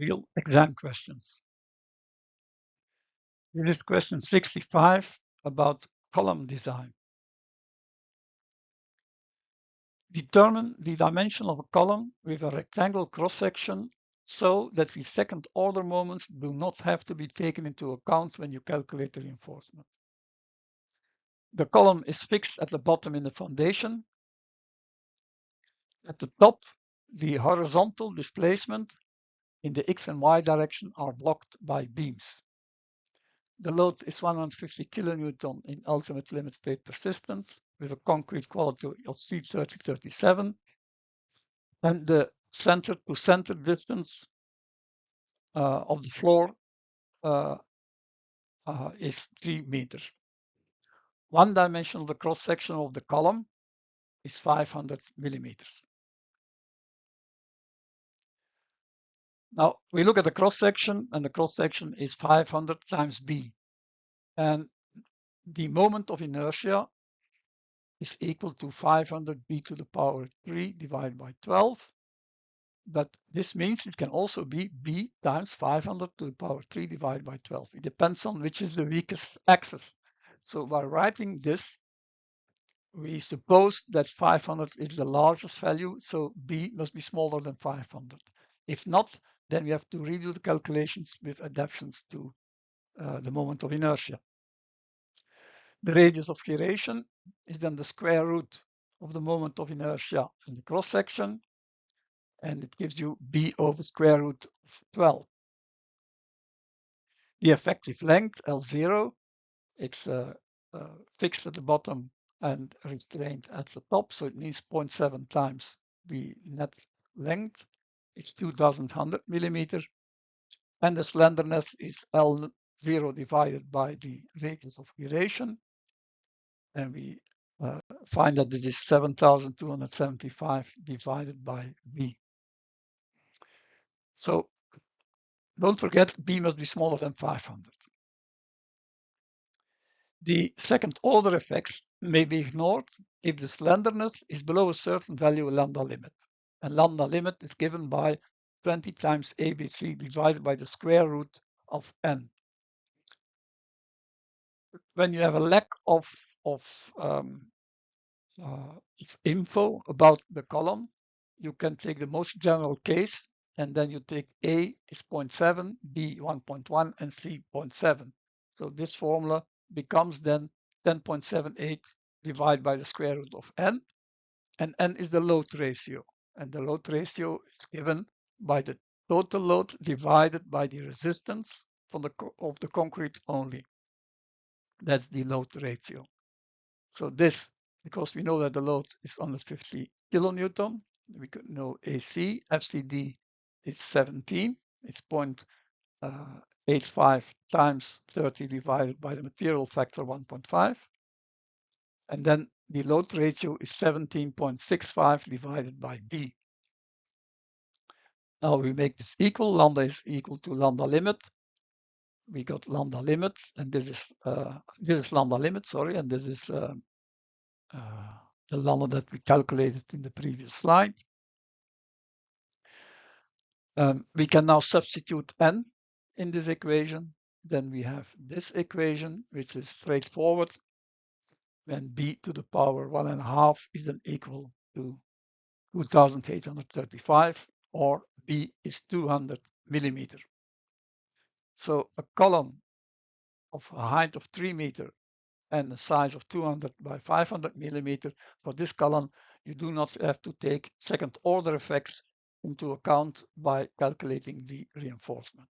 real exam questions. This is question 65 about column design. Determine the dimension of a column with a rectangle cross-section so that the second order moments do not have to be taken into account when you calculate the reinforcement. The column is fixed at the bottom in the foundation. At the top, the horizontal displacement in the X and Y direction are blocked by beams. The load is 150 kilonewton in ultimate limit state persistence with a concrete quality of C3037, and the center to center distance of the floor is 3 meters. One dimension of the cross section of the column is 500 millimeters. Now we look at the cross section, and the cross section is 500 times B, and the moment of inertia is equal to 500 B to the power 3 divided by 12. But this means it can also be B times 500 to the power 3 divided by 12. It depends on which is the weakest axis. So by writing this, we suppose that 500 is the largest value, so B must be smaller than 500. If not, then we have to redo the calculations with adaptations to the moment of inertia. The radius of gyration is then the square root of the moment of inertia in the cross section, and it gives you B over square root of 12. The effective length, L0, it's fixed at the bottom and restrained at the top, so it means 0.7 times the net length. It's 2100 millimeters, and the slenderness is L0 divided by the radius of gyration, and we find that this is 7275 divided by B. So don't forget, B must be smaller than 500. The second order effects may be ignored if the slenderness is below a certain value lambda limit. And lambda limit is given by 20 times ABC divided by the square root of n. When you have a lack of info about the column, you can take the most general case, and then you take A is 0.7, B 1.1, and C 0.7. So this formula becomes then 10.78 divided by the square root of n, and n is the load ratio. And the load ratio is given by the total load divided by the resistance of the concrete only. That's the load ratio. So this, because we know that the load is 150 kilonewton, we could know AC, FCD is 17, it's 0.85 times 30 divided by the material factor 1.5. And then the load ratio is 17.65 divided by D. Now we make this equal, lambda is equal to lambda limit. We got lambda limit, and this is lambda limit, sorry, and this is the lambda that we calculated in the previous slide. We can now substitute n in this equation. Then we have this equation, which is straightforward, when b to the power 1.5 is then equal to 2835, or b is 200 millimeter. So a column of a height of 3 meters and a size of 200 by 500 millimeter, for this column, you do not have to take second order effects into account by calculating the reinforcement.